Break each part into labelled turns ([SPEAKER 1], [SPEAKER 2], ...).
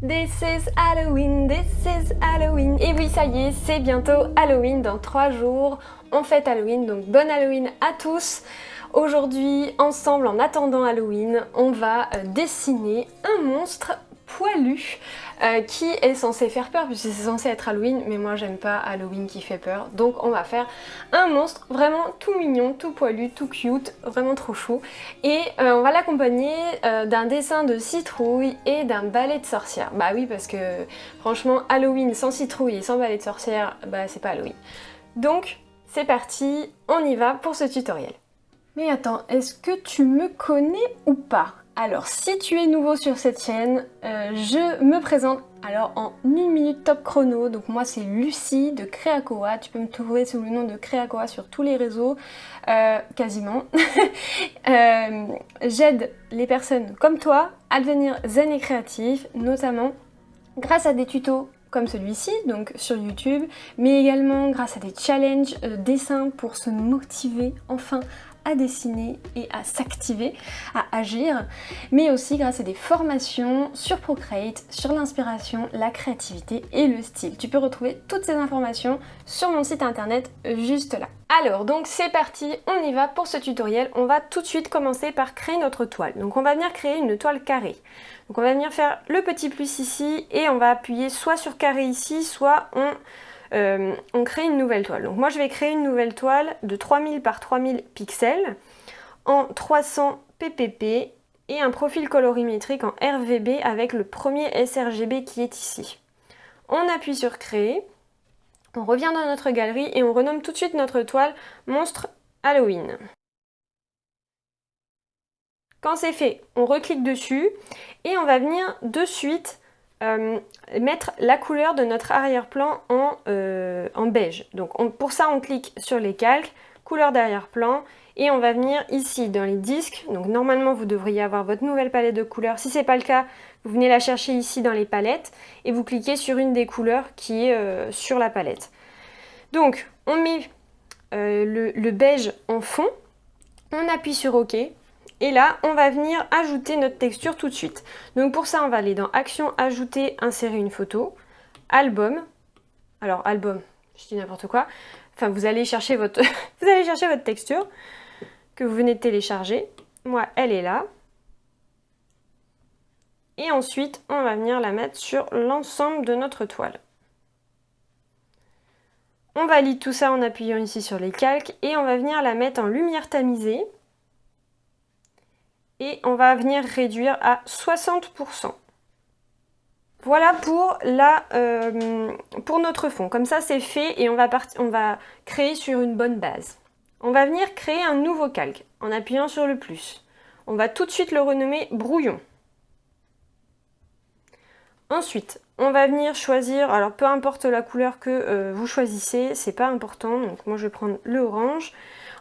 [SPEAKER 1] This is Halloween, this is Halloween. Et oui, ça y est, c'est bientôt Halloween, dans 3 jours. On fête Halloween, donc bonne Halloween à tous. Aujourd'hui, ensemble, en attendant Halloween, on va dessiner un monstre poilu qui est censé faire peur puisque c'est censé être Halloween, mais moi j'aime pas Halloween qui fait peur, donc on va faire un monstre vraiment tout mignon, tout poilu, tout cute, vraiment trop chou, et on va l'accompagner d'un dessin de citrouille et d'un balai de sorcière. Bah oui, parce que franchement Halloween sans citrouille et sans balai de sorcière, bah c'est pas Halloween. Donc c'est parti, on y va pour ce tutoriel. Mais attends, est-ce que tu me connais ou pas ? Alors, si tu es nouveau sur cette chaîne, je me présente alors en 1 minute top chrono. Donc moi c'est Lucie de Créacoa. Tu peux me trouver sous le nom de Créacoa sur tous les réseaux, quasiment. J'aide les personnes comme toi à devenir zen et créatifs, notamment grâce à des tutos comme celui-ci, donc sur YouTube, mais également grâce à des challenges dessins pour se motiver enfin à dessiner et à s'activer, à agir, mais aussi grâce à des formations sur Procreate, sur l'inspiration, la créativité et le style. Tu peux retrouver toutes ces informations sur mon site internet juste là. Alors donc c'est parti, on y va pour ce tutoriel. On va tout de suite commencer par créer notre toile. Donc on va venir créer une toile carrée. Donc on va venir faire le petit plus ici et on va appuyer soit sur carré ici, soit on crée une nouvelle toile. Donc moi je vais créer une nouvelle toile de 3000 par 3000 pixels en 300 ppp et un profil colorimétrique en RVB avec le premier sRGB qui est ici. On appuie sur créer, on revient dans notre galerie et on renomme tout de suite notre toile monstre Halloween. Quand c'est fait, on reclique dessus et on va venir de suite mettre la couleur de notre arrière-plan en beige. Donc pour ça on clique sur les calques, couleur d'arrière-plan, et on va venir ici dans les disques. Donc normalement vous devriez avoir votre nouvelle palette de couleurs. Si ce n'est pas le cas, vous venez la chercher ici dans les palettes et vous cliquez sur une des couleurs qui est sur la palette. Donc on met le beige en fond, on appuie sur OK. Et là, on va venir ajouter notre texture tout de suite. Donc pour ça, on va aller dans Action, Ajouter, Insérer une photo, Album. Alors album, je dis n'importe quoi. Enfin, vous allez chercher votre texture que vous venez de télécharger. Moi, elle est là. Et ensuite, on va venir la mettre sur l'ensemble de notre toile. On valide tout ça en appuyant ici sur les calques et on va venir la mettre en lumière tamisée. Et on va venir réduire à 60%. Voilà pour notre fond. Comme ça, c'est fait et on va créer sur une bonne base. On va venir créer un nouveau calque en appuyant sur le plus. On va tout de suite le renommer brouillon. Ensuite, on va venir choisir, alors peu importe la couleur que vous choisissez, c'est pas important. Donc moi, je vais prendre le orange.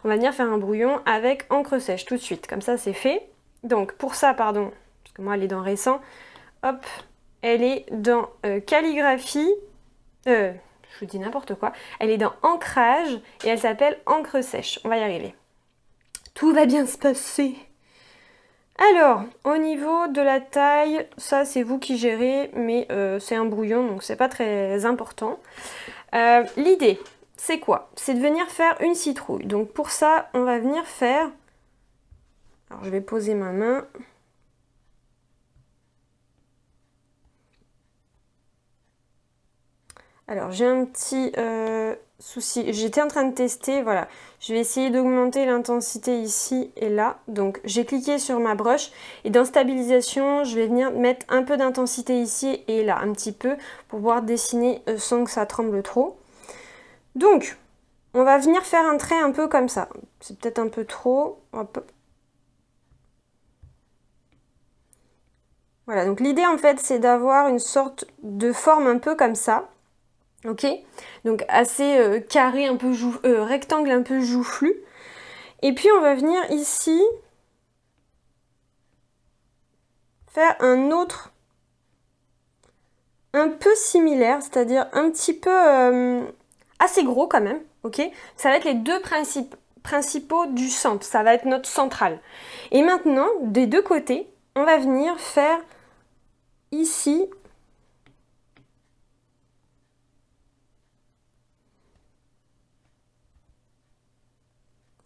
[SPEAKER 1] On va venir faire un brouillon avec encre sèche tout de suite. Comme ça, c'est fait. Donc pour ça, pardon, parce que moi elle est dans récent, hop, elle est dans calligraphie, je vous dis n'importe quoi, elle est dans ancrage et elle s'appelle encre sèche, on va y arriver. Tout va bien se passer. Alors, au niveau de la taille, ça c'est vous qui gérez, mais c'est un brouillon donc c'est pas très important. L'idée, c'est quoi? C'est de venir faire une citrouille. Donc pour ça, on va venir faire... Alors je vais poser ma main. Alors j'ai un petit souci. J'étais en train de tester, voilà. Je vais essayer d'augmenter l'intensité ici et là. Donc j'ai cliqué sur ma brush et dans stabilisation, je vais venir mettre un peu d'intensité ici et là, un petit peu, pour pouvoir dessiner sans que ça tremble trop. Donc, on va venir faire un trait un peu comme ça. C'est peut-être un peu trop. Hop. Voilà, donc l'idée en fait c'est d'avoir une sorte de forme un peu comme ça, ok? Donc assez carré, un peu rectangle un peu joufflu. Et puis on va venir ici faire un autre un peu similaire, c'est-à-dire un petit peu assez gros quand même, ok? Ça va être les deux principaux du centre, ça va être notre centrale. Et maintenant, des deux côtés, on va venir faire ici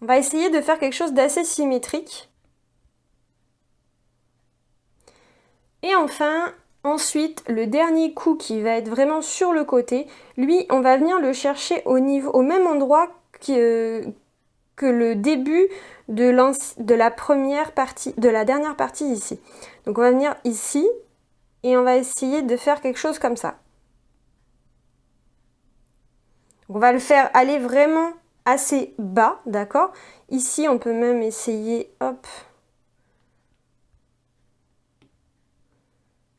[SPEAKER 1] On va essayer de faire quelque chose d'assez symétrique. Et enfin, ensuite, le dernier coup qui va être vraiment sur le côté, lui, on va venir le chercher au même endroit que le début de la première partie, de la dernière partie ici. Donc on va venir ici et on va essayer de faire quelque chose comme ça. On va le faire aller vraiment assez bas, d'accord? Ici, on peut même essayer, hop,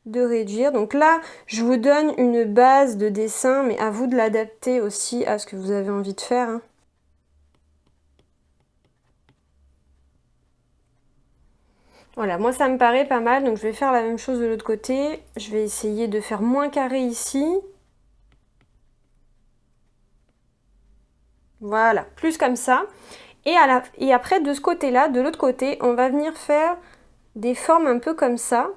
[SPEAKER 1] de réduire. Donc là, je vous donne une base de dessin, mais à vous de l'adapter aussi à ce que vous avez envie de faire, hein. Voilà, moi ça me paraît pas mal, donc je vais faire la même chose de l'autre côté. Je vais essayer de faire moins carré ici. Voilà, plus comme ça. Et après, de ce côté-là, de l'autre côté, on va venir faire des formes un peu comme ça.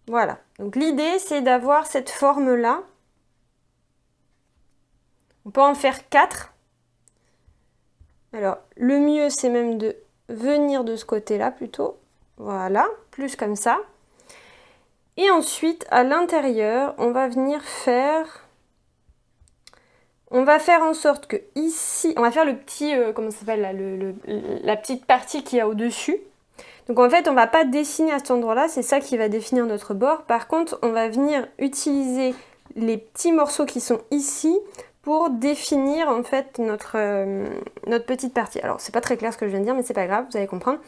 [SPEAKER 1] Voilà, donc l'idée c'est d'avoir cette forme-là. On peut en faire 4. Alors, le mieux, c'est même de venir de ce côté-là plutôt. Voilà, plus comme ça. Et ensuite, à l'intérieur, on va venir faire... On va faire en sorte que ici... On va faire le petit... comment ça s'appelle là, la petite partie qu'il y a au-dessus. Donc en fait, on ne va pas dessiner à cet endroit-là. C'est ça qui va définir notre bord. Par contre, on va venir utiliser les petits morceaux qui sont ici pour définir en fait notre petite partie. Alors c'est pas très clair ce que je viens de dire, mais c'est pas grave, vous allez comprendre.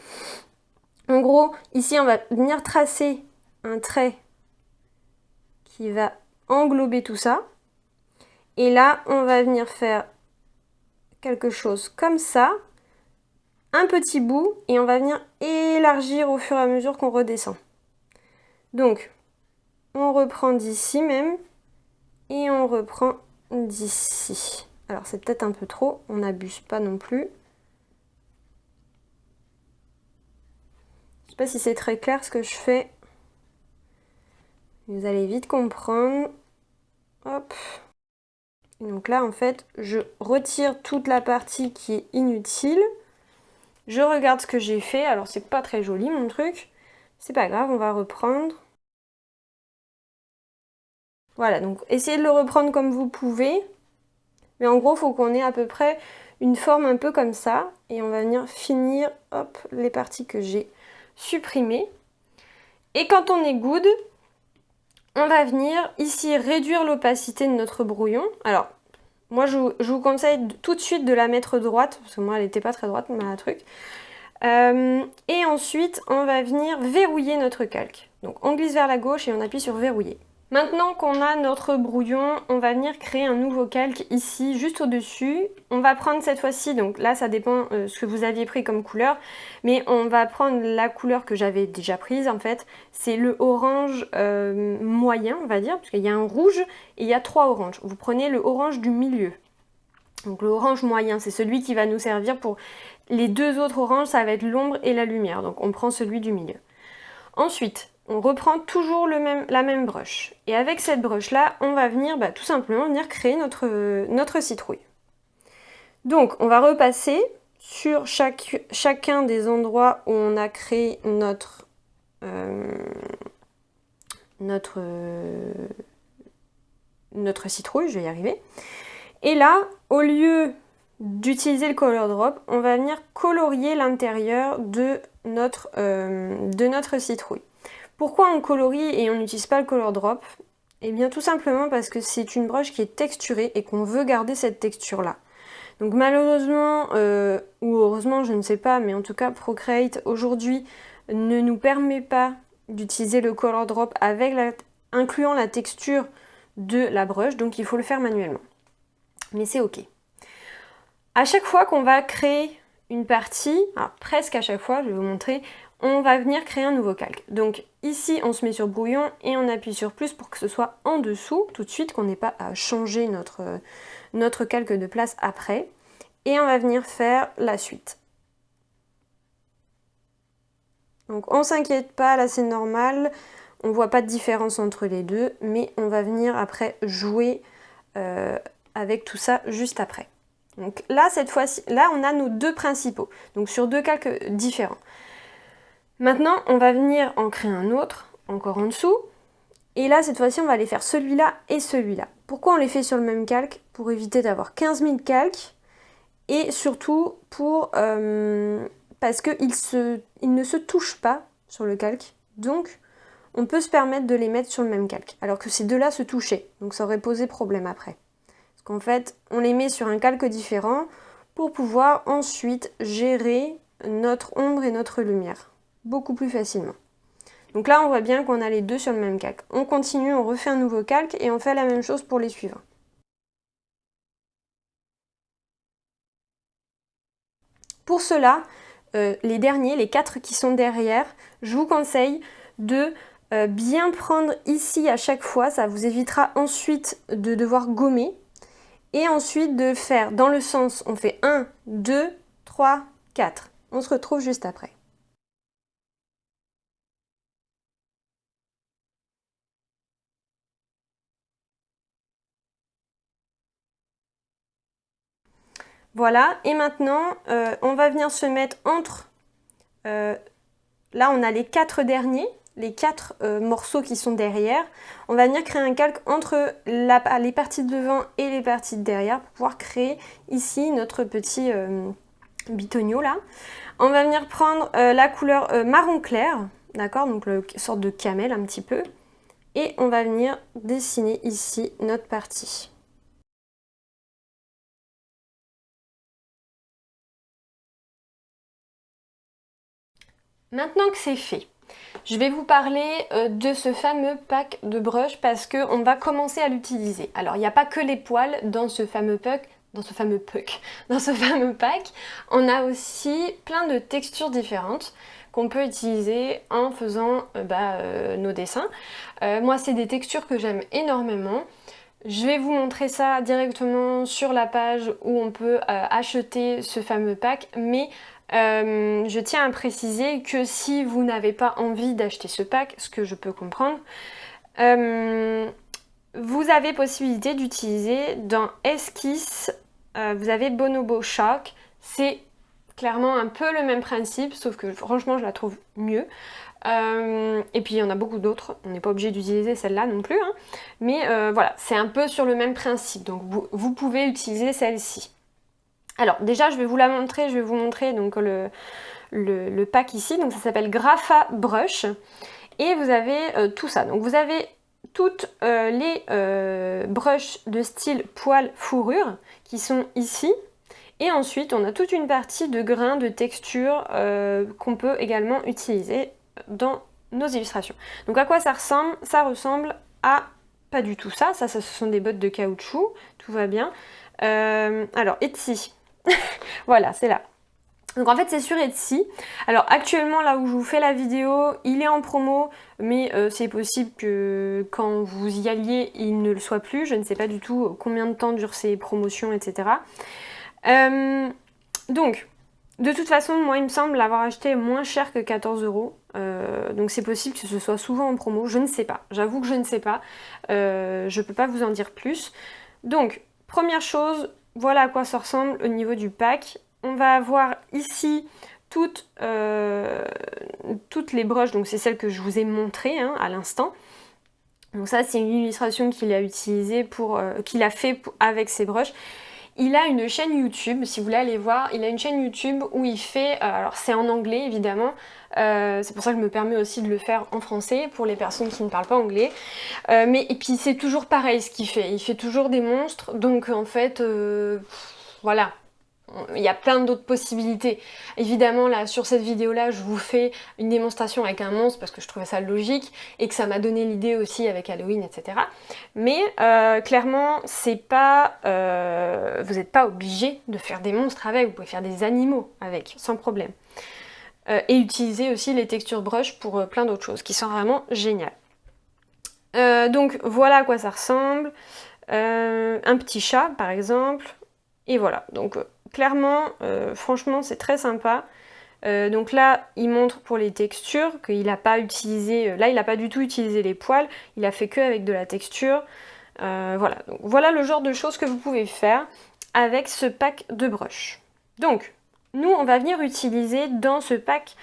[SPEAKER 1] En gros, ici on va venir tracer un trait qui va englober tout ça. Et là, on va venir faire quelque chose comme ça, un petit bout, et on va venir élargir au fur et à mesure qu'on redescend. Donc, on reprend d'ici même, et on reprend d'ici. Alors c'est peut-être un peu trop, on n'abuse pas non plus. Je sais pas si c'est très clair ce que je fais. Vous allez vite comprendre. Hop. Et donc là en fait, je retire toute la partie qui est inutile. Je regarde ce que j'ai fait. Alors c'est pas très joli mon truc. C'est pas grave, on va reprendre. Voilà, donc essayez de le reprendre comme vous pouvez. Mais en gros, il faut qu'on ait à peu près une forme un peu comme ça. Et on va venir finir, hop, les parties que j'ai supprimées. Et quand on est good, on va venir ici réduire l'opacité de notre brouillon. Alors, moi je vous conseille tout de suite de la mettre droite, parce que moi elle n'était pas très droite, ma truc. Et ensuite, on va venir verrouiller notre calque. Donc on glisse vers la gauche et on appuie sur verrouiller. Maintenant qu'on a notre brouillon, on va venir créer un nouveau calque ici, juste au-dessus. On va prendre cette fois-ci, donc là ça dépend ce que vous aviez pris comme couleur, mais on va prendre la couleur que j'avais déjà prise en fait. C'est le orange moyen, on va dire, parce qu'il y a un rouge et il y a 3 oranges. Vous prenez le orange du milieu. Donc le orange moyen, c'est celui qui va nous servir pour... Les 2 autres oranges, ça va être l'ombre et la lumière, donc on prend celui du milieu. Ensuite, on reprend toujours la même brush. Et avec cette brush-là, on va venir tout simplement venir créer notre citrouille. Donc, on va repasser sur chacun des endroits où on a créé notre citrouille, je vais y arriver. Et là, au lieu d'utiliser le color drop, on va venir colorier l'intérieur de notre citrouille. Pourquoi on colorie et on n'utilise pas le color drop? Eh bien tout simplement parce que c'est une broche qui est texturée et qu'on veut garder cette texture là. Donc malheureusement, ou heureusement je ne sais pas, mais en tout cas Procreate aujourd'hui ne nous permet pas d'utiliser le color drop incluant la texture de la broche, donc il faut le faire manuellement. Mais c'est ok. À chaque fois qu'on va créer une partie, alors presque à chaque fois, je vais vous montrer, on va venir créer un nouveau calque. Donc ici, on se met sur brouillon et on appuie sur plus pour que ce soit en dessous, tout de suite, qu'on n'ait pas à changer notre calque de place après. Et on va venir faire la suite. Donc on s'inquiète pas, là c'est normal, on voit pas de différence entre les deux, mais on va venir après jouer avec tout ça juste après. Donc là, cette fois-ci, là, on a nos deux principaux, donc sur deux calques différents. Maintenant, on va venir en créer un autre, encore en dessous. Et là, cette fois-ci, on va aller faire celui-là et celui-là. Pourquoi on les fait sur le même calque? Pour éviter d'avoir 15 000 calques. Et surtout, parce qu'ils ne se touchent pas sur le calque. Donc, on peut se permettre de les mettre sur le même calque. Alors que ces deux-là se touchaient. Donc, ça aurait posé problème après. Parce qu'en fait, on les met sur un calque différent pour pouvoir ensuite gérer notre ombre et notre lumière. Beaucoup plus facilement. Donc là, on voit bien qu'on a les deux sur le même calque. On continue, on refait un nouveau calque et on fait la même chose pour les suivants. Pour cela, les derniers, les 4 qui sont derrière, je vous conseille de bien prendre ici à chaque fois. Ça vous évitera ensuite de devoir gommer. Et ensuite de faire dans le sens, on fait 1, 2, 3, 4. On se retrouve juste après. Voilà, et maintenant, on va venir se mettre entre... là, on a les 4 derniers, les 4 morceaux qui sont derrière. On va venir créer un calque entre les parties de devant et les parties de derrière pour pouvoir créer ici notre petit bitonio là. On va venir prendre la couleur marron clair, d'accord, donc une sorte de camel un petit peu. Et on va venir dessiner ici notre partie. Maintenant que c'est fait, je vais vous parler de ce fameux pack de brush parce qu'on va commencer à l'utiliser. Alors il n'y a pas que les poils dans ce fameux pack, dans ce fameux pack, on a aussi plein de textures différentes qu'on peut utiliser en faisant nos dessins. Moi c'est des textures que j'aime énormément. Je vais vous montrer ça directement sur la page où on peut acheter ce fameux pack, mais je tiens à préciser que si vous n'avez pas envie d'acheter ce pack, ce que je peux comprendre, vous avez possibilité d'utiliser dans Esquisse, vous avez Bonobo Shock, c'est clairement un peu le même principe, sauf que franchement je la trouve mieux. Et puis il y en a beaucoup d'autres, on n'est pas obligé d'utiliser celle-là non plus, hein. Mais voilà, c'est un peu sur le même principe, donc vous pouvez utiliser celle-ci. Alors déjà je vais vous la montrer, je vais vous montrer donc le pack ici, donc ça s'appelle Grapha Brush, et vous avez tout ça, donc vous avez toutes les brushes de style poil fourrure qui sont ici. Et ensuite on a toute une partie de grains, de texture qu'on peut également utiliser dans nos illustrations. Donc à quoi ça ressemble? Ça ressemble à pas du tout ça. Ce sont des bottes de caoutchouc, tout va bien. Alors Etsy, voilà, c'est là. Donc en fait c'est sur Etsy. Alors actuellement là où je vous fais la vidéo, il est en promo, mais c'est possible que quand vous y alliez, il ne le soit plus. Je ne sais pas du tout combien de temps durent ces promotions, etc. Donc, de toute façon, moi il me semble l'avoir acheté moins cher que 14 €. Donc c'est possible que ce soit souvent en promo, je ne sais pas. J'avoue que je ne sais pas. Je peux pas vous en dire plus. Donc, première chose, voilà à quoi ça ressemble au niveau du pack. On va avoir ici toutes les brushes, donc c'est celle que je vous ai montrée hein, à l'instant. Donc ça c'est une illustration qu'il a utilisée qu'il a fait avec ses brushes. Il a une chaîne YouTube, si vous voulez aller voir, il a une chaîne YouTube où il fait, alors c'est en anglais évidemment, c'est pour ça que je me permets aussi de le faire en français pour les personnes qui ne parlent pas anglais, et puis c'est toujours pareil ce qu'il fait, il fait toujours des monstres, donc en fait, voilà. Il y a plein d'autres possibilités. Évidemment, là, sur cette vidéo-là, je vous fais une démonstration avec un monstre parce que je trouvais ça logique et que ça m'a donné l'idée aussi avec Halloween, etc. Mais clairement, c'est pas, vous n'êtes pas obligé de faire des monstres avec, vous pouvez faire des animaux avec, sans problème. Et utiliser aussi les textures brush pour plein d'autres choses qui sont vraiment géniales. Donc voilà à quoi ça ressemble. Un petit chat, par exemple. Et voilà, donc clairement, franchement, c'est très sympa. Donc là, il montre pour les textures qu'il n'a pas utilisé... là, il n'a pas du tout utilisé les poils. Il a fait que avec de la texture. Voilà, donc voilà le genre de choses que vous pouvez faire avec ce pack de brush. Donc, nous, on va venir utiliser dans ce pack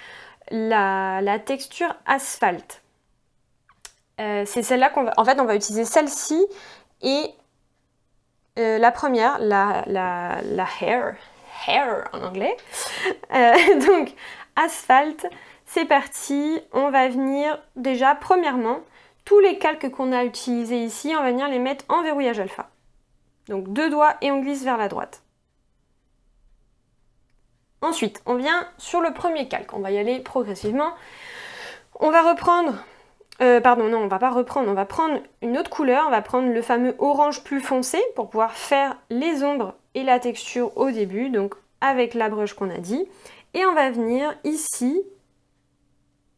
[SPEAKER 1] la texture asphalte. C'est celle-là qu'on va... En fait, on va utiliser celle-ci et la première, la hair en anglais. Donc, asphalte, c'est parti. On va venir déjà, premièrement, tous les calques qu'on a utilisés ici, on va venir les mettre en verrouillage alpha. Donc 2 doigts et on glisse vers la droite. Ensuite, on vient sur le premier calque. On va y aller progressivement. On va reprendre... pardon, non, on va pas reprendre. On va prendre une autre couleur. On va prendre le fameux orange plus foncé pour pouvoir faire les ombres et la texture au début. Donc avec la brush qu'on a dit. Et on va venir ici.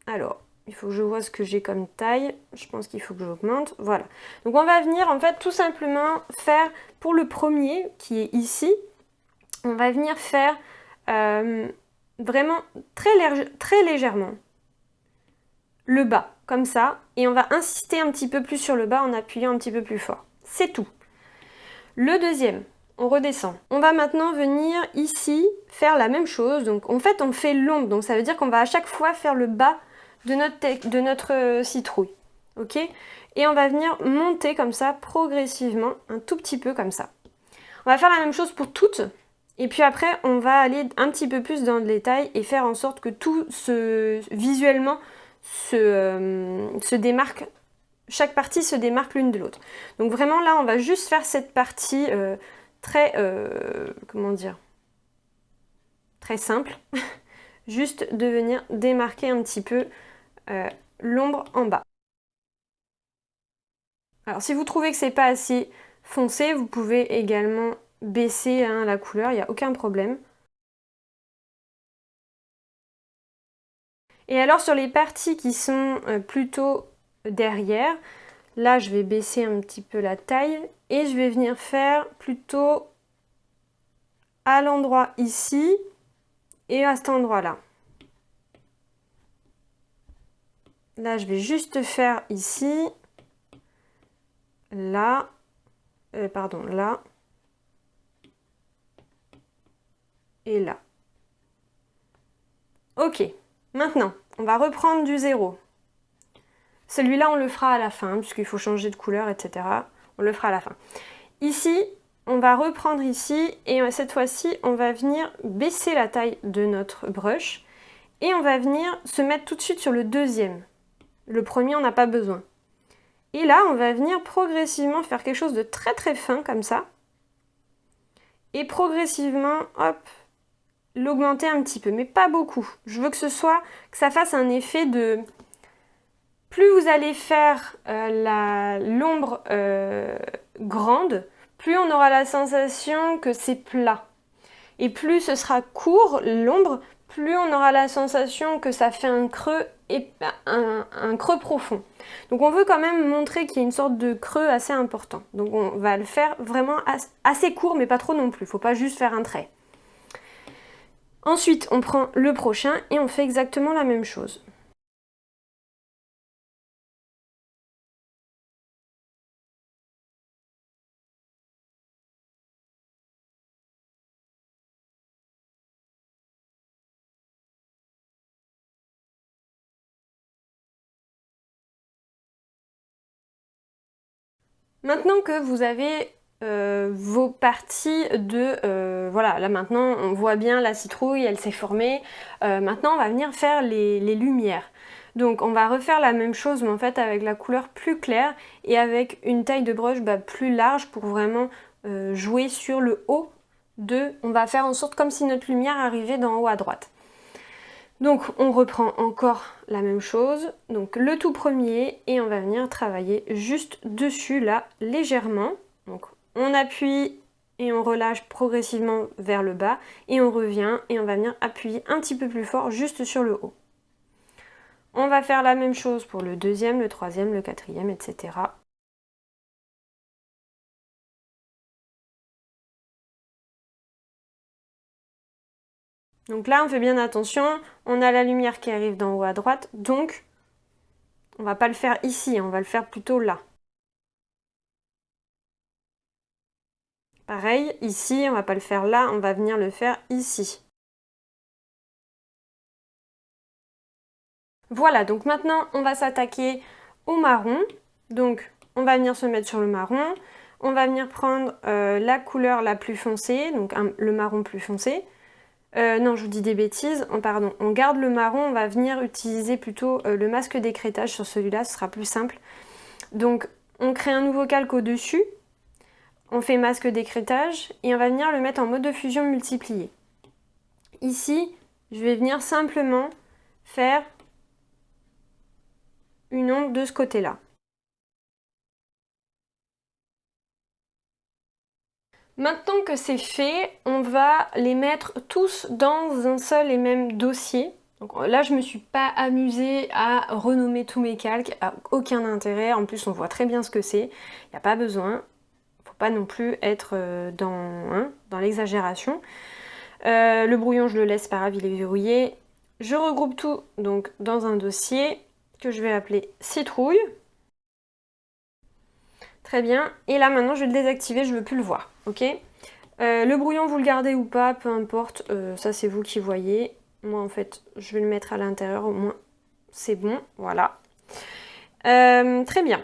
[SPEAKER 1] Alors, il faut que je vois ce que j'ai comme taille. Je pense qu'il faut que j'augmente. Voilà. Donc on va venir en fait tout simplement faire pour le premier qui est ici. On va venir faire vraiment très légèrement le bas, comme ça. Et on va insister un petit peu plus sur le bas en appuyant un petit peu plus fort. C'est tout. Le deuxième, on redescend. On va maintenant venir ici faire la même chose. Donc en fait, on fait l'ombre. Donc ça veut dire qu'on va à chaque fois faire le bas de notre citrouille. Ok? Et on va venir monter comme ça, progressivement, un tout petit peu comme ça. On va faire la même chose pour toutes. Et puis après, on va aller un petit peu plus dans le détail et faire en sorte que tout visuellement se démarque. Chaque partie se démarque l'une de l'autre. Donc vraiment là, on va juste faire cette partie comment dire, très simple. Juste de venir démarquer un petit peu l'ombre en bas. Alors si vous trouvez que c'est pas assez foncé, vous pouvez également baisser la couleur, il n'y a aucun problème. Et alors sur les parties qui sont plutôt derrière, là je vais baisser un petit peu la taille et je vais venir faire plutôt à l'endroit ici et à cet endroit-là. Là je vais juste faire ici, là, là et là. Ok, maintenant on va reprendre du 0. Celui-là, on le fera à la fin, puisqu'il faut changer de couleur, etc. On le fera à la fin. Ici, on va reprendre ici, et cette fois-ci, on va venir baisser la taille de notre brush, et on va venir se mettre tout de suite sur le deuxième. Le premier, on n'a pas besoin. Et là, on va venir progressivement faire quelque chose de très fin, comme ça. Et progressivement, hop, l'augmenter un petit peu, mais pas beaucoup. Je veux que ça fasse un effet de... Plus vous allez faire l'ombre grande, plus on aura la sensation que c'est plat. Et plus ce sera court, l'ombre, plus on aura la sensation que ça fait un creux, un creux profond. Donc on veut quand même montrer qu'il y a une sorte de creux assez important. Donc on va le faire vraiment assez court, mais pas trop non plus. Il ne faut pas juste faire un trait. Ensuite, on prend le prochain et on fait exactement la même chose. Maintenant que vous avez vos parties de... voilà, là maintenant on voit bien la citrouille, elle s'est formée. Maintenant on va venir faire les lumières. Donc on va refaire la même chose mais en fait avec la couleur plus claire et avec une taille de brush plus large pour vraiment jouer sur le haut de... On va faire en sorte comme si notre lumière arrivait d'en haut à droite. Donc on reprend encore la même chose, donc le tout premier, et on va venir travailler juste dessus là, légèrement. Donc on appuie et on relâche progressivement vers le bas, et on revient et on va venir appuyer un petit peu plus fort juste sur le haut. On va faire la même chose pour le deuxième, le troisième, le quatrième, etc. Donc là, on fait bien attention, on a la lumière qui arrive d'en haut à droite, donc on va pas le faire ici, on va le faire plutôt là. Pareil, ici, on va pas le faire là, on va venir le faire ici. Voilà, donc maintenant, on va s'attaquer au marron. Donc, on va venir se mettre sur le marron. On va venir prendre la couleur la plus foncée, donc le marron plus foncé. Non, je vous dis des bêtises, pardon. On garde le marron, on va venir utiliser plutôt le masque d'écrêtage sur celui-là, ce sera plus simple. Donc, on crée un nouveau calque au-dessus. On fait masque d'écrêtage et on va venir le mettre en mode de fusion multiplié. Ici, je vais venir simplement faire une ombre de ce côté-là. Maintenant que c'est fait, on va les mettre tous dans un seul et même dossier. Donc là, je ne me suis pas amusée à renommer tous mes calques, aucun intérêt. En plus, on voit très bien ce que c'est, il n'y a pas besoin. Faut pas non plus être dans l'exagération. Le brouillon, je le laisse, pas grave, il est verrouillé. Je regroupe tout donc dans un dossier que je vais appeler citrouille. Très bien. Et là, maintenant, je vais le désactiver, je ne veux plus le voir. Ok. Le brouillon, vous le gardez ou pas, peu importe. Ça, c'est vous qui voyez. Moi, en fait, je vais le mettre à l'intérieur, au moins, c'est bon. Voilà. Très bien.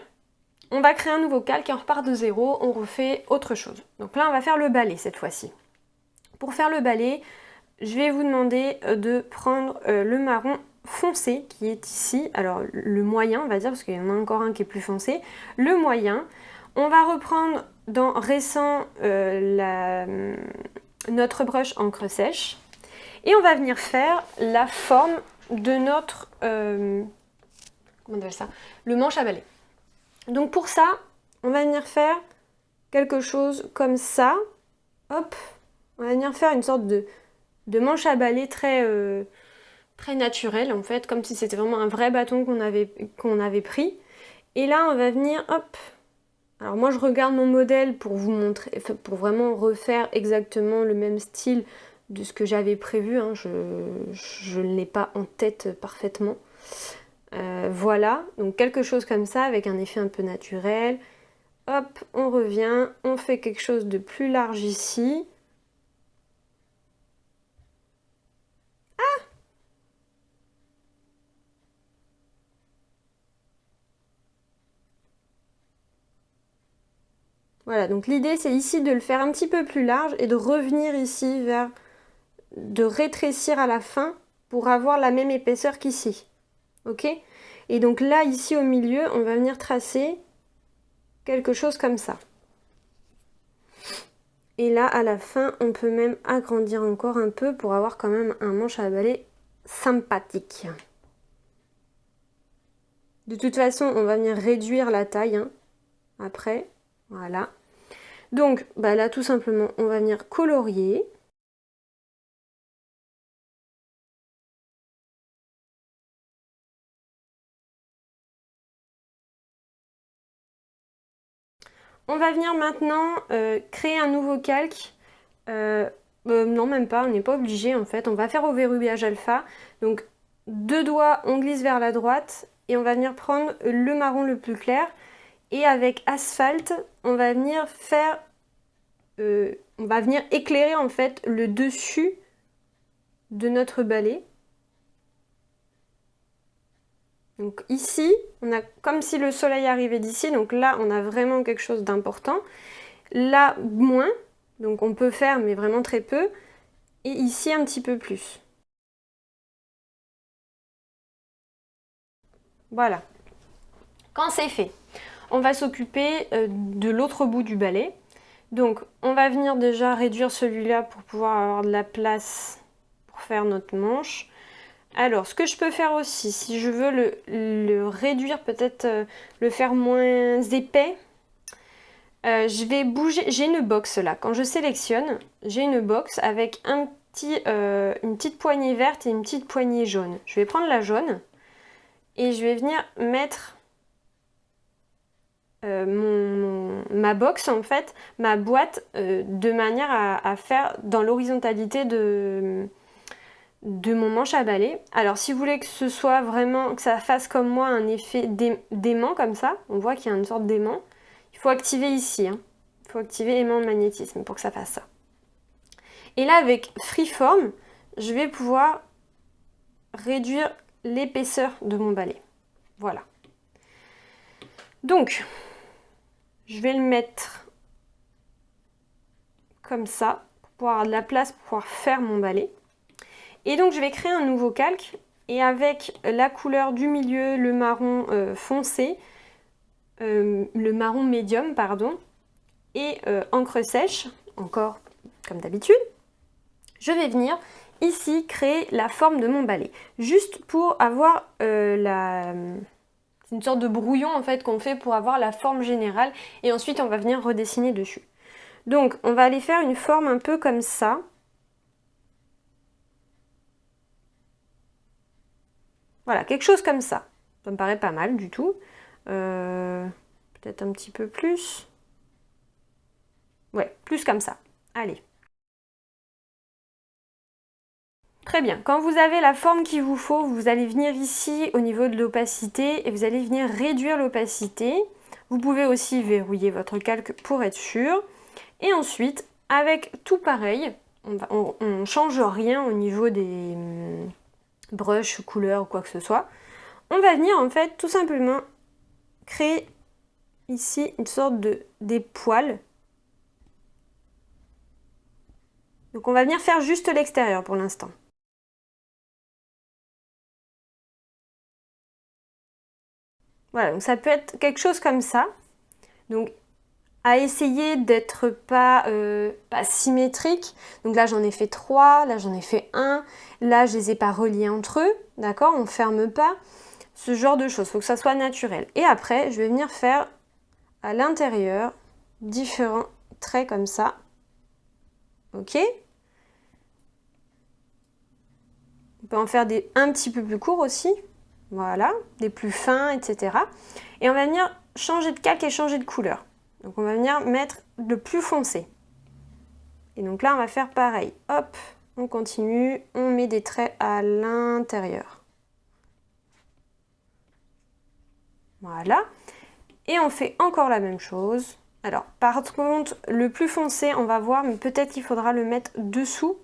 [SPEAKER 1] On va créer un nouveau calque et on repart de zéro, on refait autre chose. Donc là, on va faire le balai cette fois-ci. Pour faire le balai, je vais vous demander de prendre le marron foncé qui est ici. Alors, le moyen, on va dire, parce qu'il y en a encore un qui est plus foncé. Le moyen, on va reprendre dans récent notre brush encre sèche. Et on va venir faire la forme de notre... comment on appelle ça? Le manche à balai. Donc pour ça, on va venir faire quelque chose comme ça. Hop, on va venir faire une sorte de manche à balai très naturel en fait, comme si c'était vraiment un vrai bâton qu'on avait pris. Et là, on va venir, hop. Alors moi, je regarde mon modèle pour vous montrer, pour vraiment refaire exactement le même style de ce que j'avais prévu. Hein. Je ne l'ai pas en tête parfaitement. Voilà, donc quelque chose comme ça avec un effet un peu naturel. Hop, on revient, on fait quelque chose de plus large ici. Ah! Voilà, donc l'idée c'est ici de le faire un petit peu plus large et de revenir ici de rétrécir à la fin pour avoir la même épaisseur qu'ici. Ok? Et donc là, ici au milieu, on va venir tracer quelque chose comme ça. Et là, à la fin, on peut même agrandir encore un peu pour avoir quand même un manche à balai sympathique. De toute façon, on va venir réduire la taille hein, après. Voilà. Donc bah là, tout simplement, on va venir colorier. On va venir maintenant créer un nouveau calque. Non, même pas, on n'est pas obligé en fait. On va faire au verrouillage alpha. Donc, deux doigts, on glisse vers la droite et on va venir prendre le marron le plus clair. Et avec asphalte, on va venir faire... on va venir éclairer en fait le dessus de notre balai. Donc ici, on a comme si le soleil arrivait d'ici. Donc là, on a vraiment quelque chose d'important. Là, moins. Donc on peut faire, mais vraiment très peu. Et ici, un petit peu plus. Voilà. Quand c'est fait, on va s'occuper de l'autre bout du balai. Donc, on va venir déjà réduire celui-là pour pouvoir avoir de la place pour faire notre manche. Alors, ce que je peux faire aussi, si je veux le réduire, peut-être le faire moins épais, je vais bouger. J'ai une box là. Quand je sélectionne, j'ai une box avec une petite poignée verte et une petite poignée jaune. Je vais prendre la jaune et je vais venir mettre ma box, en fait, ma boîte, de manière à faire dans l'horizontalité de mon manche à balai. Alors si vous voulez que ce soit vraiment, que ça fasse comme moi un effet d'aimant comme ça, on voit qu'il y a une sorte d'aimant, il faut activer ici. Hein. Il Il faut activer aimant magnétisme pour que ça fasse ça. Et là, avec Freeform, je vais pouvoir réduire l'épaisseur de mon balai. Voilà. Donc, je vais le mettre comme ça, pour pouvoir avoir de la place pour pouvoir faire mon balai. Et donc, je vais créer un nouveau calque. Et avec la couleur du milieu, le marron foncé, le marron médium, pardon, et encre sèche, encore comme d'habitude, je vais venir ici créer la forme de mon balai. Juste pour avoir c'est une sorte de brouillon en fait qu'on fait pour avoir la forme générale. Et ensuite, on va venir redessiner dessus. Donc, on va aller faire une forme un peu comme ça. Voilà, quelque chose comme ça. Ça me paraît pas mal du tout. Peut-être un petit peu plus. Ouais, plus comme ça. Allez. Très bien. Quand vous avez la forme qu'il vous faut, vous allez venir ici au niveau de l'opacité et vous allez venir réduire l'opacité. Vous pouvez aussi verrouiller votre calque pour être sûr. Et ensuite, avec tout pareil, on ne change rien au niveau des brushes, couleurs ou quoi que ce soit. On va venir en fait tout simplement créer ici une sorte des poils. Donc on va venir faire juste l'extérieur pour l'instant. Voilà, donc ça peut être quelque chose comme ça. Donc à essayer d'être pas symétrique. Donc là j'en ai fait 3, là j'en ai fait 1, là je les ai pas reliés entre eux, d'accord? On ferme pas. Ce genre de choses, il faut que ça soit naturel. Et après, je vais venir faire à l'intérieur différents traits comme ça. Ok? On peut en faire des un petit peu plus courts aussi. Voilà, des plus fins, etc. Et on va venir changer de calque et changer de couleur. Donc on va venir mettre le plus foncé. Et donc là, on va faire pareil. Hop, on continue, on met des traits à l'intérieur. Voilà. Et on fait encore la même chose. Alors, par contre, le plus foncé, on va voir, mais peut-être qu'il faudra le mettre dessous.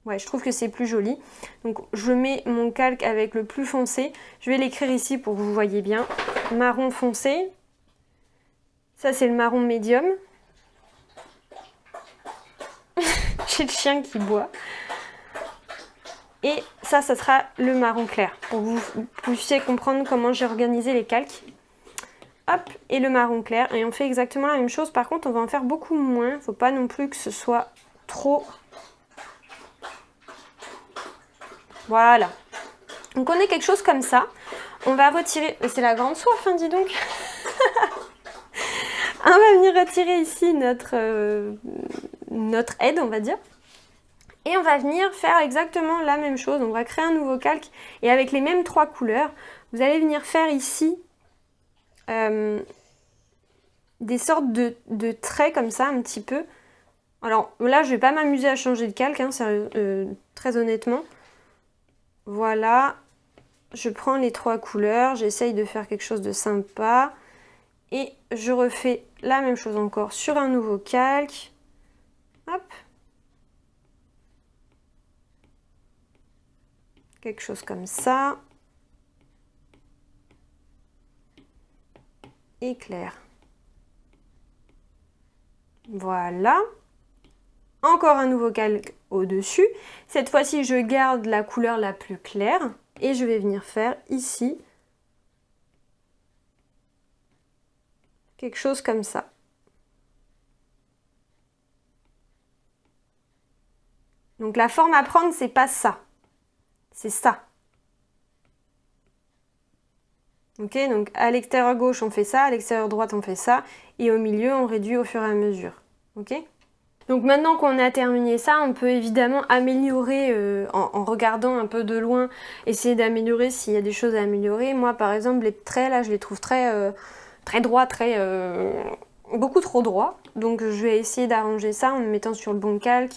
[SPEAKER 1] Ouais, je trouve que c'est plus joli. Donc, je mets mon calque avec le plus foncé. Je vais l'écrire ici pour que vous voyez bien. Marron foncé. Ça, c'est le marron médium. J'ai le chien qui boit. Et ça sera le marron clair. Pour que vous puissiez comprendre comment j'ai organisé les calques. Hop, et le marron clair. Et on fait exactement la même chose. Par contre, on va en faire beaucoup moins. Faut pas non plus que ce soit trop... Voilà. Donc on est quelque chose comme ça. On va retirer... C'est la grande soif, hein, dis donc. On va venir retirer ici notre aide, on va dire. Et on va venir faire exactement la même chose. On va créer un nouveau calque. Et avec les mêmes 3 couleurs, vous allez venir faire ici des sortes de traits comme ça, un petit peu. Alors là, je vais pas m'amuser à changer de calque, hein, très honnêtement. Voilà, je prends les 3 couleurs, j'essaye de faire quelque chose de sympa. Et je refais la même chose encore sur un nouveau calque. Hop. Quelque chose comme ça. Et clair. Voilà. Encore un nouveau calque au-dessus. Cette fois-ci, je garde la couleur la plus claire. Et je vais venir faire ici quelque chose comme ça. Donc la forme à prendre, c'est pas ça. C'est ça. Ok, donc à l'extérieur gauche, on fait ça. À l'extérieur droite, on fait ça. Et au milieu, on réduit au fur et à mesure. Ok ? Donc maintenant qu'on a terminé ça, on peut évidemment améliorer en regardant un peu de loin, essayer d'améliorer s'il y a des choses à améliorer. Moi par exemple les traits là je les trouve très droits, beaucoup trop droits. Donc je vais essayer d'arranger ça en me mettant sur le bon calque.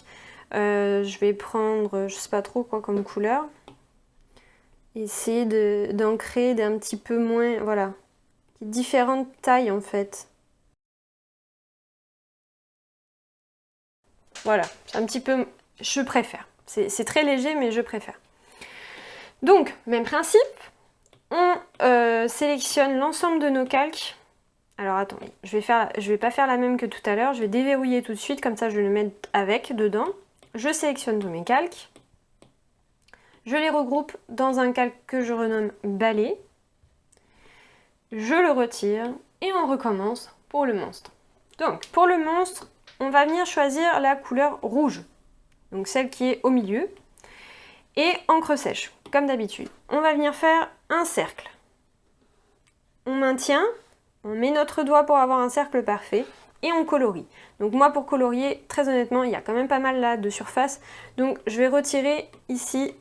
[SPEAKER 1] Je vais prendre, je sais pas trop quoi comme couleur. Essayer d'ancrer d'un petit peu moins, voilà. Différentes tailles en fait. Voilà, c'est un petit peu... Je préfère. C'est très léger, mais je préfère. Donc, même principe. On sélectionne l'ensemble de nos calques. Alors attendez, je vais pas faire la même que tout à l'heure. Je vais déverrouiller tout de suite, comme ça je vais le mettre avec, dedans. Je sélectionne tous mes calques. Je les regroupe dans un calque que je renomme balai. Je le retire et on recommence pour le monstre. Donc pour le monstre, on va venir choisir la couleur rouge, donc celle qui est au milieu, et encre sèche, comme d'habitude. On va venir faire un cercle. On maintient, on met notre doigt pour avoir un cercle parfait et on colorie. Donc moi pour colorier, très honnêtement, il y a quand même pas mal là de surface, donc je vais retirer ici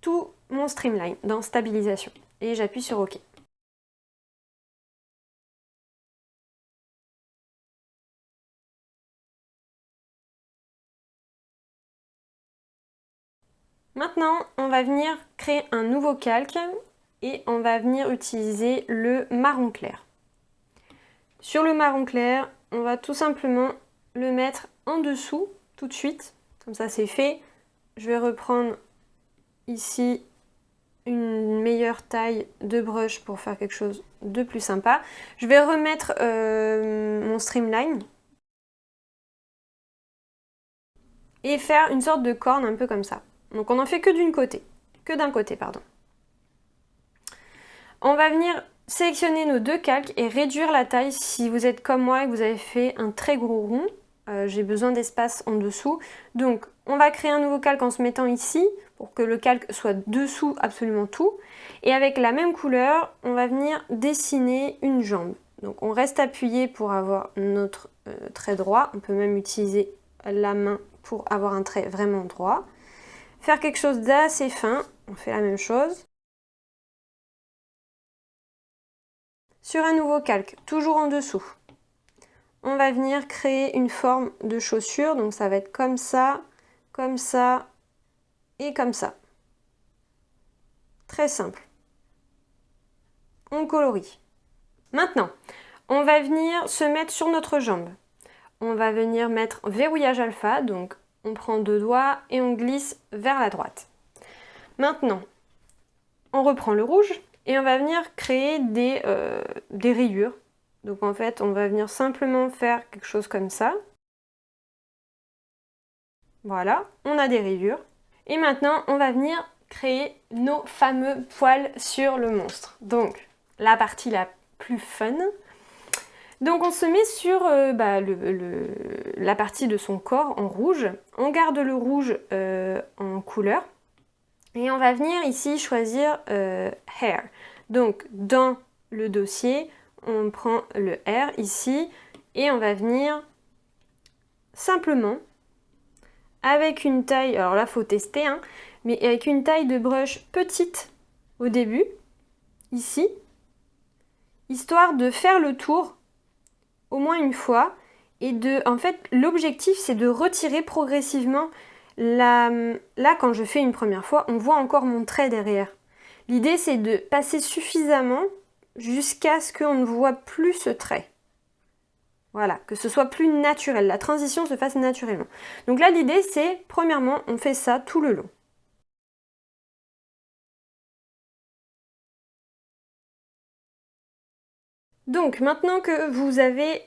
[SPEAKER 1] tout mon streamline dans stabilisation et j'appuie sur OK. Maintenant, on va venir créer un nouveau calque et on va venir utiliser le marron clair. Sur le marron clair, on va tout simplement le mettre en dessous tout de suite. Comme ça, c'est fait. Je vais reprendre ici une meilleure taille de brush pour faire quelque chose de plus sympa. Je vais remettre mon streamline et faire une sorte de corne un peu comme ça. Donc on n'en fait que d'un côté, pardon. On va venir sélectionner nos deux calques et réduire la taille si vous êtes comme moi et que vous avez fait un très gros rond. J'ai besoin d'espace en dessous. Donc on va créer un nouveau calque en se mettant ici pour que le calque soit dessous absolument tout. Et avec la même couleur, on va venir dessiner une jambe. Donc on reste appuyé pour avoir notre trait droit. On peut même utiliser la main pour avoir un trait vraiment droit. Faire quelque chose d'assez fin, on fait la même chose. Sur un nouveau calque, toujours en dessous, on va venir créer une forme de chaussure. Donc ça va être comme ça et comme ça. Très simple. On colorie. Maintenant, on va venir se mettre sur notre jambe. On va venir mettre verrouillage alpha, donc on prend deux doigts et on glisse vers la droite. Maintenant, on reprend le rouge et on va venir créer des rayures. Donc en fait, on va venir simplement faire quelque chose comme ça. Voilà, on a des rayures. Et maintenant, on va venir créer nos fameux poils sur le monstre. Donc, la partie la plus fun. Donc on se met sur la partie de son corps en rouge. On garde le rouge en couleur. Et on va venir ici choisir Hair. Donc dans le dossier, on prend le Hair ici. Et on va venir simplement avec une taille, alors là il faut tester, hein, mais avec une taille de brush petite au début, ici, histoire de faire le tour au moins une fois, et en fait, l'objectif c'est de retirer progressivement. Là, quand je fais une première fois, on voit encore mon trait derrière. L'idée c'est de passer suffisamment jusqu'à ce qu'on ne voit plus ce trait. Voilà, que ce soit plus naturel, la transition se fasse naturellement. Donc là, l'idée c'est, premièrement, on fait ça tout le long. Donc maintenant que vous avez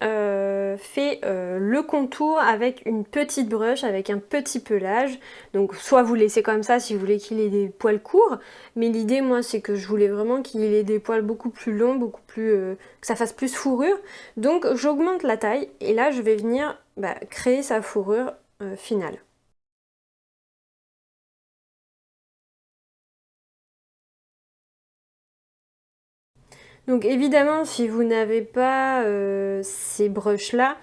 [SPEAKER 1] fait le contour avec une petite brush, avec un petit pelage, donc soit vous laissez comme ça si vous voulez qu'il ait des poils courts, mais l'idée moi c'est que je voulais vraiment qu'il ait des poils beaucoup plus longs, beaucoup plus que ça fasse plus fourrure, donc j'augmente la taille et là je vais venir créer sa fourrure finale. Donc évidemment, si vous n'avez pas ces brushes-là,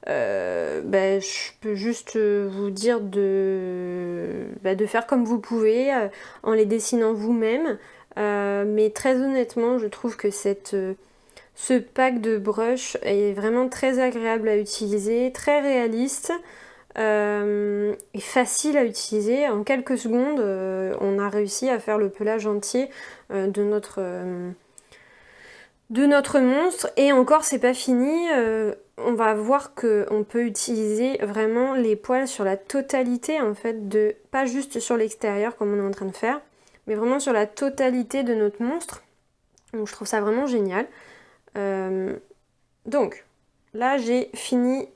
[SPEAKER 1] je peux juste vous dire de faire comme vous pouvez, en les dessinant vous-même. Mais très honnêtement, je trouve que ce pack de brushes est vraiment très agréable à utiliser, très réaliste. Et facile à utiliser. En quelques secondes, on a réussi à faire le pelage entier de notre monstre, et encore c'est pas fini, on va voir qu'on peut utiliser vraiment les poils sur la totalité en fait, pas juste sur l'extérieur comme on est en train de faire, mais vraiment sur la totalité de notre monstre. Donc je trouve ça vraiment génial. Donc là j'ai fini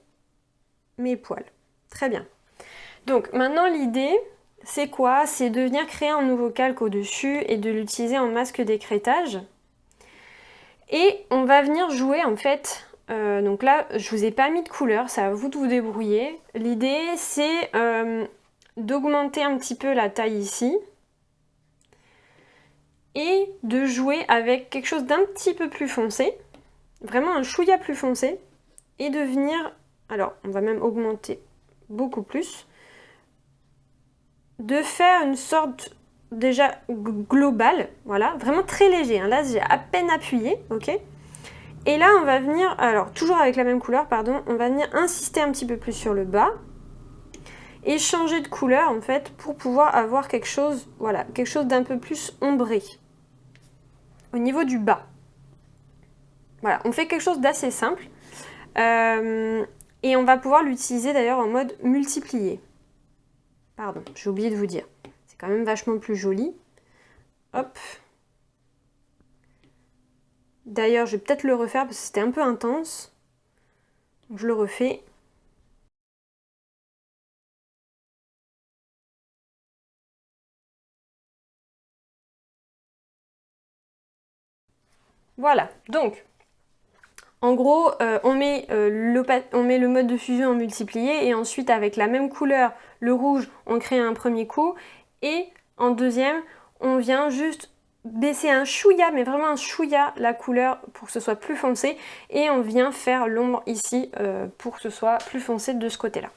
[SPEAKER 1] mes poils. Très bien. Donc maintenant l'idée c'est quoi? C'est de venir créer un nouveau calque au-dessus et de l'utiliser en masque d'écrêtage. Et on va venir jouer en fait, donc là je vous ai pas mis de couleur, c'est à vous de vous débrouiller. L'idée c'est d'augmenter un petit peu la taille ici et de jouer avec quelque chose d'un petit peu plus foncé, vraiment un chouïa plus foncé, et de venir, alors on va même augmenter beaucoup plus, de faire une sorte déjà globale, voilà, vraiment très léger, hein. Là j'ai à peine appuyé, ok. Et là, on va venir, alors toujours avec la même couleur, pardon, on va venir insister un petit peu plus sur le bas et changer de couleur en fait pour pouvoir avoir quelque chose, voilà, quelque chose d'un peu plus ombré au niveau du bas. Voilà, on fait quelque chose d'assez simple et on va pouvoir l'utiliser d'ailleurs en mode multiplié. Pardon, j'ai oublié de vous dire. C'est quand même vachement plus joli. Hop. D'ailleurs, je vais peut-être le refaire parce que c'était un peu intense. Donc, je le refais. Voilà, donc en gros, on met le mode de fusion en multiplié et ensuite avec la même couleur, le rouge, on crée un premier coup et en deuxième, on vient juste baisser un chouïa, mais vraiment un chouïa la couleur pour que ce soit plus foncé et on vient faire l'ombre ici pour que ce soit plus foncé de ce côté-là.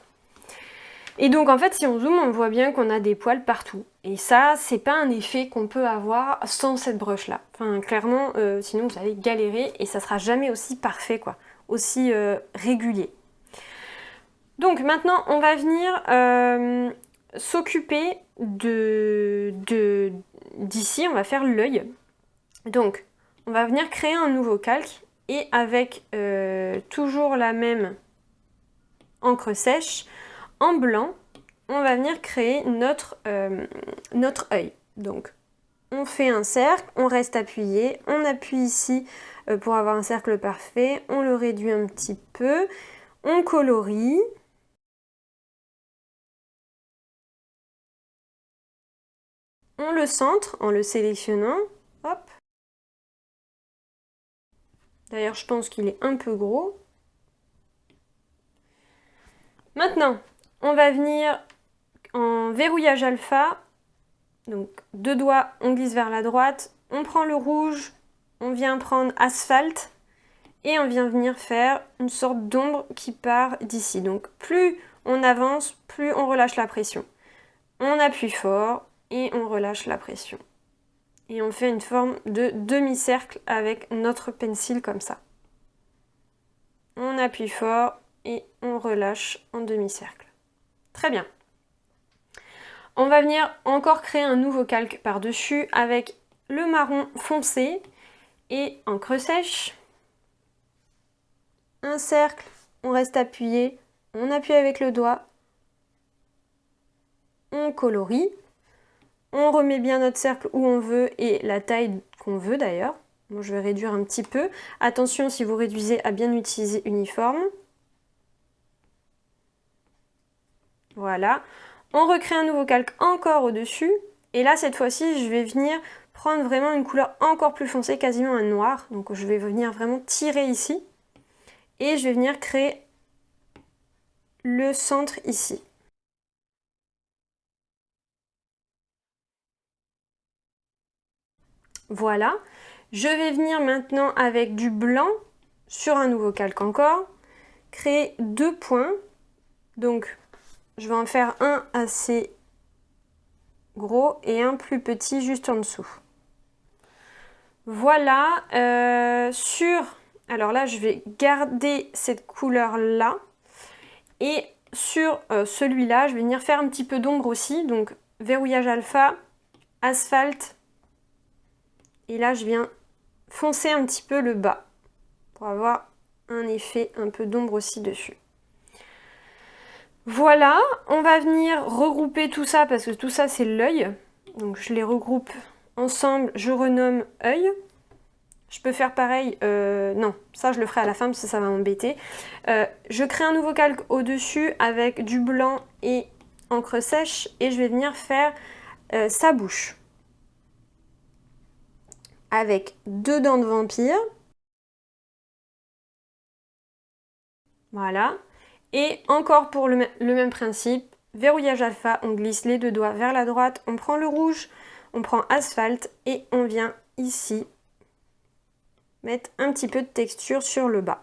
[SPEAKER 1] Et donc en fait si on zoome on voit bien qu'on a des poils partout. Et ça c'est pas un effet qu'on peut avoir sans cette brush là. Enfin clairement sinon vous allez galérer et ça sera jamais aussi parfait quoi. Aussi régulier. Donc maintenant on va venir s'occuper d'ici, on va faire l'œil. Donc on va venir créer un nouveau calque et avec toujours la même encre sèche, en blanc, on va venir créer notre œil. Donc, on fait un cercle, on reste appuyé, on appuie ici pour avoir un cercle parfait, on le réduit un petit peu, on colorie. On le centre en le sélectionnant, hop. D'ailleurs, je pense qu'il est un peu gros. Maintenant, on va venir en verrouillage alpha. Donc, deux doigts, on glisse vers la droite. On prend le rouge, on vient prendre asphalte. Et on vient venir faire une sorte d'ombre qui part d'ici. Donc, plus on avance, plus on relâche la pression. On appuie fort et on relâche la pression. Et on fait une forme de demi-cercle avec notre pencil comme ça. On appuie fort et on relâche en demi-cercle. Très bien. On va venir encore créer un nouveau calque par-dessus avec le marron foncé et encre sèche. Un cercle, on reste appuyé, on appuie avec le doigt, on colorie, on remet bien notre cercle où on veut et la taille qu'on veut d'ailleurs. Moi je vais réduire un petit peu. Attention si vous réduisez à bien utiliser uniforme. Voilà. On recrée un nouveau calque encore au-dessus. Et là cette fois-ci je vais venir prendre vraiment une couleur encore plus foncée, quasiment un noir. Donc je vais venir vraiment tirer ici. Et je vais venir créer le centre ici. Voilà. Je vais venir maintenant avec du blanc sur un nouveau calque encore, créer deux points. Donc, je vais en faire un assez gros et un plus petit juste en dessous. Voilà. Alors là, je vais garder cette couleur-là. Et sur celui-là, je vais venir faire un petit peu d'ombre aussi. Donc, verrouillage alpha, asphalte. Et là, je viens foncer un petit peu le bas pour avoir un effet un peu d'ombre aussi dessus. Voilà, on va venir regrouper tout ça parce que tout ça c'est l'œil. Donc je les regroupe ensemble, je renomme œil. Je peux faire pareil, non, ça je le ferai à la fin parce que ça va m'embêter. Je crée un nouveau calque au-dessus avec du blanc et encre sèche et je vais venir faire sa bouche. Avec 2 dents de vampire. Voilà. Et encore pour le même principe, verrouillage alpha, on glisse les 2 doigts vers la droite, on prend le rouge, on prend asphalte et on vient ici mettre un petit peu de texture sur le bas.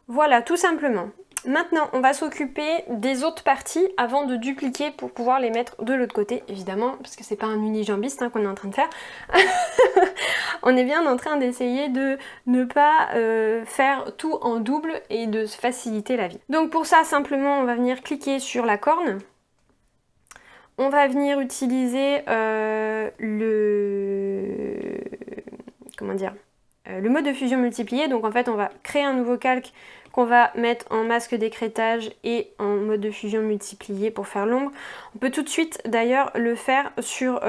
[SPEAKER 1] Voilà, tout simplement. Maintenant, on va s'occuper des autres parties avant de dupliquer pour pouvoir les mettre de l'autre côté, évidemment, parce que c'est pas un unijambiste qu'on est en train de faire. On est bien en train d'essayer de ne pas faire tout en double et de se faciliter la vie. Donc pour ça, simplement, on va venir cliquer sur la corne. On va venir utiliser le mode de fusion multiplié. Donc en fait, on va créer un nouveau calque qu'on va mettre en masque d'écrêtage et en mode de fusion multiplié pour faire l'ombre. On peut tout de suite d'ailleurs le faire sur...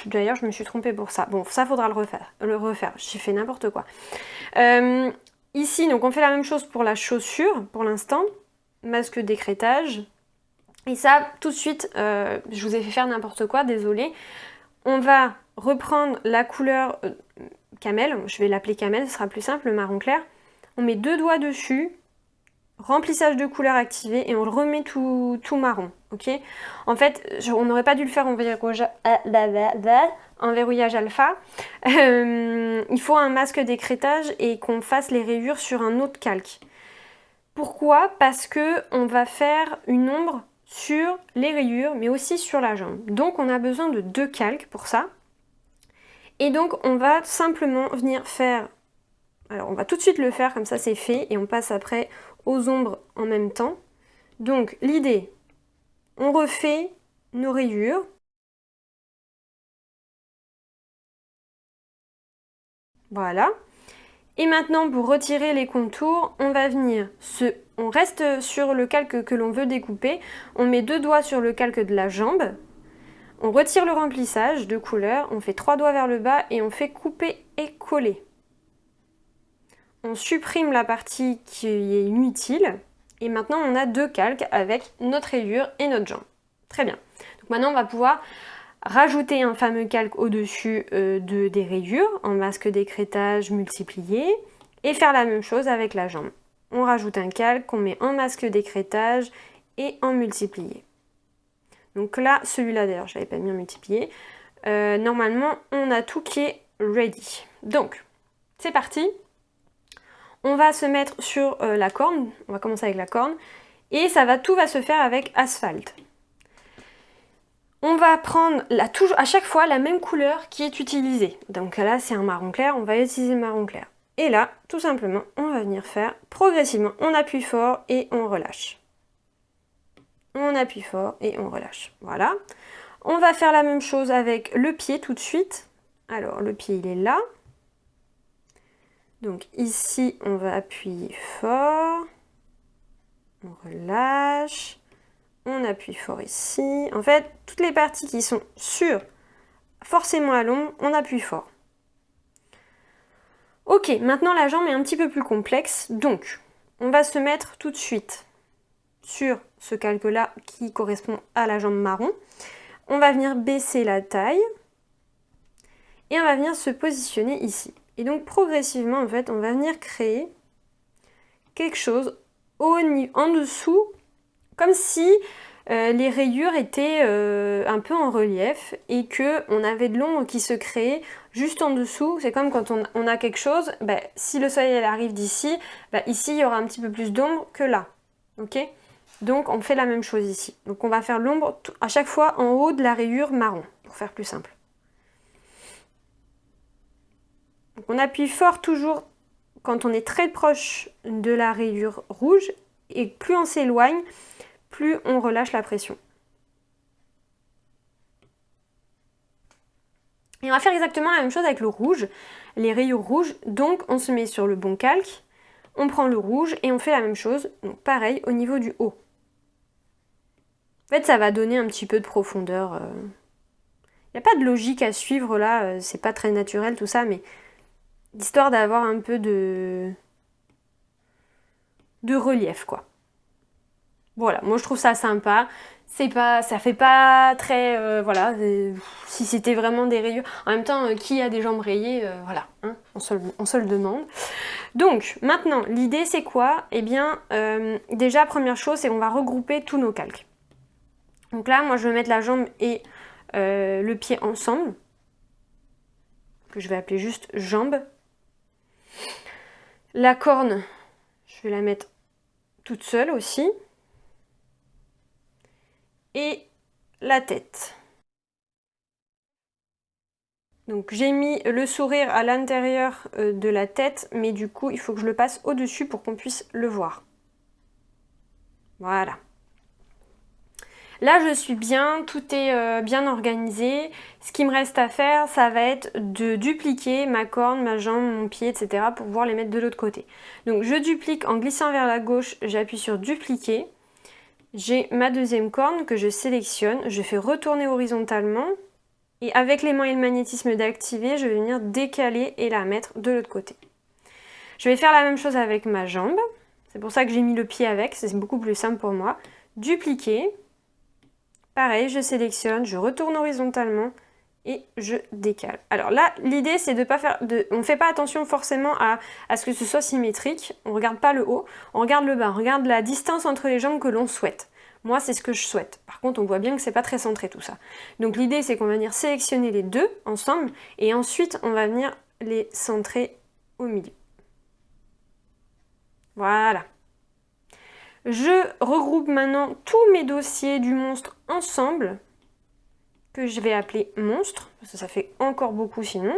[SPEAKER 1] d'ailleurs, je me suis trompée pour ça. Bon, ça faudra le refaire. J'ai fait n'importe quoi. Ici, donc on fait la même chose pour la chaussure pour l'instant. Masque d'écrêtage. Et ça, tout de suite, je vous ai fait faire n'importe quoi, désolée. On va reprendre la couleur camel, je vais l'appeler camel, ce sera plus simple, le marron clair. On met 2 doigts dessus, remplissage de couleur activé et on le remet tout marron, ok? En fait, on n'aurait pas dû le faire en verrouillage alpha. Il faut un masque d'écrêtage et qu'on fasse les rayures sur un autre calque. Pourquoi? Parce que on va faire une ombre sur les rayures, mais aussi sur la jambe. Donc on a besoin de 2 calques pour ça. Et donc on va simplement venir faire... Alors on va tout de suite le faire, comme ça c'est fait, et on passe après aux ombres en même temps. Donc l'idée, on refait nos rayures. Voilà. Et maintenant pour retirer les contours, on va venir on reste sur le calque que l'on veut découper, on met 2 doigts sur le calque de la jambe, on retire le remplissage de couleur, on fait 3 doigts vers le bas et on fait couper et coller. On supprime la partie qui est inutile et maintenant on a 2 calques avec notre rayure et notre jambe. Très bien. Donc maintenant on va pouvoir rajouter un fameux calque au-dessus des rayures en masque d'écrêtage multiplié et faire la même chose avec la jambe. On rajoute un calque qu'on met en masque d'écrêtage et en multiplié. Donc là, celui-là d'ailleurs, je l'avais pas mis en multiplié. Normalement, on a tout qui est ready. Donc, c'est parti. On va se mettre sur la corne. On va commencer avec la corne. Et tout va se faire avec asphalte. On va prendre à chaque fois la même couleur qui est utilisée. Donc là, c'est un marron clair, on va utiliser le marron clair. Et là, tout simplement, on va venir faire progressivement. On appuie fort et on relâche. On appuie fort et on relâche. Voilà. On va faire la même chose avec le pied tout de suite. Alors, le pied, il est là. Donc ici, on va appuyer fort. On relâche. On appuie fort ici. En fait, toutes les parties qui sont forcément à l'ombre, on appuie fort. Ok, maintenant la jambe est un petit peu plus complexe. Donc, on va se mettre tout de suite sur ce calque-là qui correspond à la jambe marron. On va venir baisser la taille. Et on va venir se positionner ici. Et donc, progressivement, en fait, on va venir créer quelque chose en dessous, comme si les rayures étaient un peu en relief et qu'on avait de l'ombre qui se créait juste en dessous. C'est comme quand on a quelque chose, si le soleil arrive d'ici, ici il y aura un petit peu plus d'ombre que là. Ok? Donc on fait la même chose ici. Donc on va faire l'ombre à chaque fois en haut de la rayure marron, pour faire plus simple. Donc on appuie fort toujours quand on est très proche de la rayure rouge et plus on s'éloigne, plus on relâche la pression. Et on va faire exactement la même chose avec le rouge, les rayures rouges. Donc on se met sur le bon calque, on prend le rouge et on fait la même chose. Donc pareil au niveau du haut. En fait ça va donner un petit peu de profondeur. Il n'y a pas de logique à suivre là, c'est pas très naturel tout ça, mais histoire d'avoir un peu de relief quoi. Voilà, moi je trouve ça sympa. Ça fait pas très, voilà, si c'était vraiment des rayures. En même temps, qui a des jambes rayées, voilà, hein, on se le demande. Donc, maintenant, l'idée c'est quoi? Eh bien, déjà, première chose, c'est qu'on va regrouper tous nos calques. Donc là, moi je vais mettre la jambe et le pied ensemble, que je vais appeler juste jambe. La corne, je vais la mettre toute seule aussi. Et la tête. Donc j'ai mis le sourire à l'intérieur de la tête, mais du coup il faut que je le passe au-dessus pour qu'on puisse le voir. Voilà. Là je suis bien, tout est bien organisé. Ce qui me reste à faire, ça va être de dupliquer ma corne, ma jambe, mon pied, etc. pour pouvoir les mettre de l'autre côté. Donc je duplique en glissant vers la gauche, j'appuie sur dupliquer. J'ai ma deuxième corne que je sélectionne, je fais retourner horizontalement et avec l'aimant et le magnétisme d'activer, je vais venir décaler et la mettre de l'autre côté. Je vais faire la même chose avec ma jambe, c'est pour ça que j'ai mis le pied avec, c'est beaucoup plus simple pour moi. Dupliquer, pareil, je sélectionne, je retourne horizontalement et je décale. Alors là, l'idée c'est de pas faire, on ne fait pas attention forcément à ce que ce soit symétrique, on ne regarde pas le haut, on regarde le bas, on regarde la distance entre les jambes que l'on souhaite. Moi, c'est ce que je souhaite. Par contre, on voit bien que c'est pas très centré tout ça. Donc l'idée, c'est qu'on va venir sélectionner les deux ensemble et ensuite, on va venir les centrer au milieu. Voilà. Je regroupe maintenant tous mes dossiers du monstre ensemble, que je vais appeler monstre, parce que ça fait encore beaucoup sinon.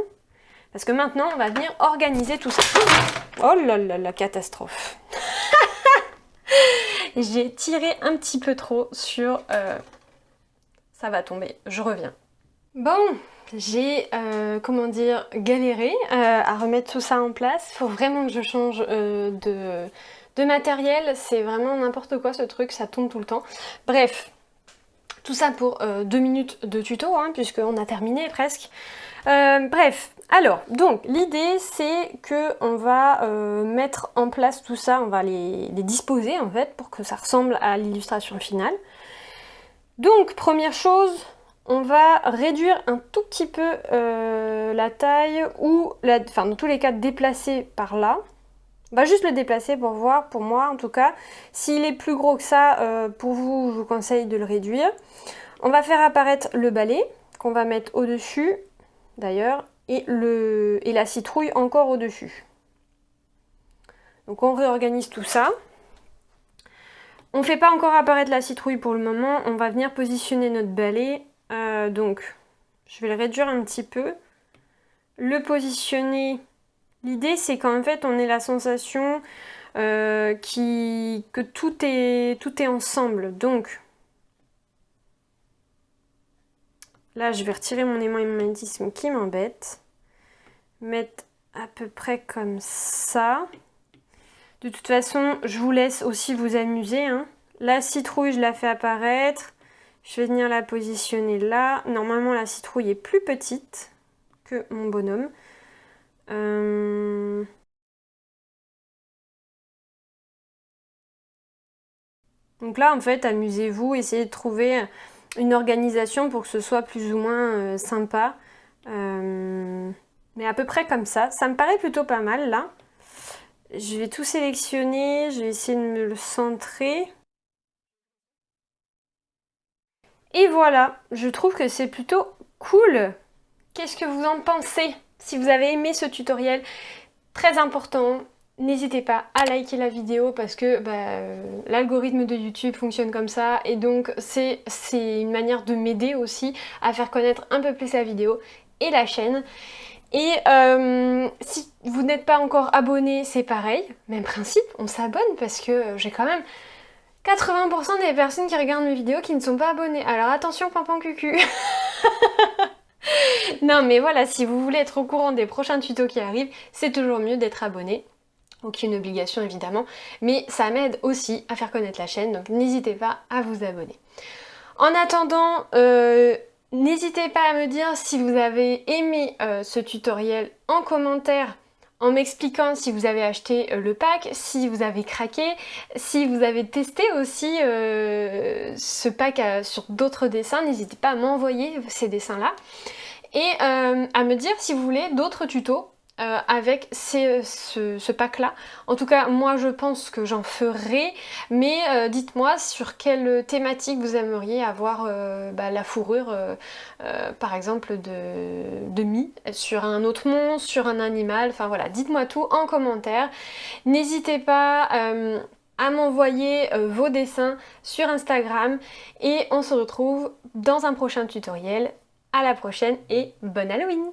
[SPEAKER 1] Parce que maintenant, on va venir organiser tout ça. Oh là là, la catastrophe. J'ai tiré un petit peu trop sur... ça va tomber, je reviens. Bon, j'ai, comment dire, galéré à remettre tout ça en place. Il faut vraiment que je change de matériel. C'est vraiment n'importe quoi ce truc, ça tombe tout le temps. Bref, tout ça pour 2 minutes de tuto, hein, puisqu'on a terminé presque. Bref, alors, donc l'idée c'est que on va mettre en place tout ça, on va les disposer en fait pour que ça ressemble à l'illustration finale. Donc, première chose, on va réduire un tout petit peu la taille ou, enfin dans tous les cas, déplacer par là. On va juste le déplacer pour voir, pour moi en tout cas. S'il est plus gros que ça, pour vous, je vous conseille de le réduire. On va faire apparaître le balai qu'on va mettre au-dessus, d'ailleurs, et la citrouille encore au-dessus. Donc on réorganise tout ça. On ne fait pas encore apparaître la citrouille pour le moment, on va venir positionner notre balai. Donc je vais le réduire un petit peu. Le positionner, l'idée c'est qu'en fait on ait la sensation que tout est ensemble. Donc là je vais retirer mon aimant et mon magnétisme qui m'embête. Mettre à peu près comme ça. De toute façon, je vous laisse aussi vous amuser, hein. La citrouille, je la fais apparaître. Je vais venir la positionner là. Normalement, la citrouille est plus petite que mon bonhomme. Donc là, en fait, amusez-vous. Essayez de trouver une organisation pour que ce soit plus ou moins sympa. Mais à peu près comme ça. Ça me paraît plutôt pas mal, là. Je vais tout sélectionner, je vais essayer de me le centrer. Et voilà, je trouve que c'est plutôt cool. Qu'est-ce que vous en pensez? Si vous avez aimé ce tutoriel, très important, n'hésitez pas à liker la vidéo parce que l'algorithme de YouTube fonctionne comme ça et donc c'est une manière de m'aider aussi à faire connaître un peu plus la vidéo et la chaîne. Et si vous n'êtes pas encore abonné, c'est pareil, même principe, on s'abonne parce que j'ai quand même 80% des personnes qui regardent mes vidéos qui ne sont pas abonnées. Alors attention, pampan cucu. Non mais voilà, si vous voulez être au courant des prochains tutos qui arrivent, c'est toujours mieux d'être abonné. Aucune obligation évidemment, mais ça m'aide aussi à faire connaître la chaîne, donc n'hésitez pas à vous abonner. En attendant, n'hésitez pas à me dire si vous avez aimé ce tutoriel en commentaire, en m'expliquant si vous avez acheté le pack, si vous avez craqué, si vous avez testé aussi ce pack sur d'autres dessins, n'hésitez pas à m'envoyer ces dessins-là. Et à me dire si vous voulez d'autres tutos avec ce pack-là. En tout cas, moi je pense que j'en ferai, mais dites-moi sur quelle thématique vous aimeriez avoir la fourrure, par exemple, de Mie, sur un autre monstre, sur un animal, enfin voilà, dites-moi tout en commentaire. N'hésitez pas à m'envoyer vos dessins sur Instagram et on se retrouve dans un prochain tutoriel. À la prochaine et bonne Halloween!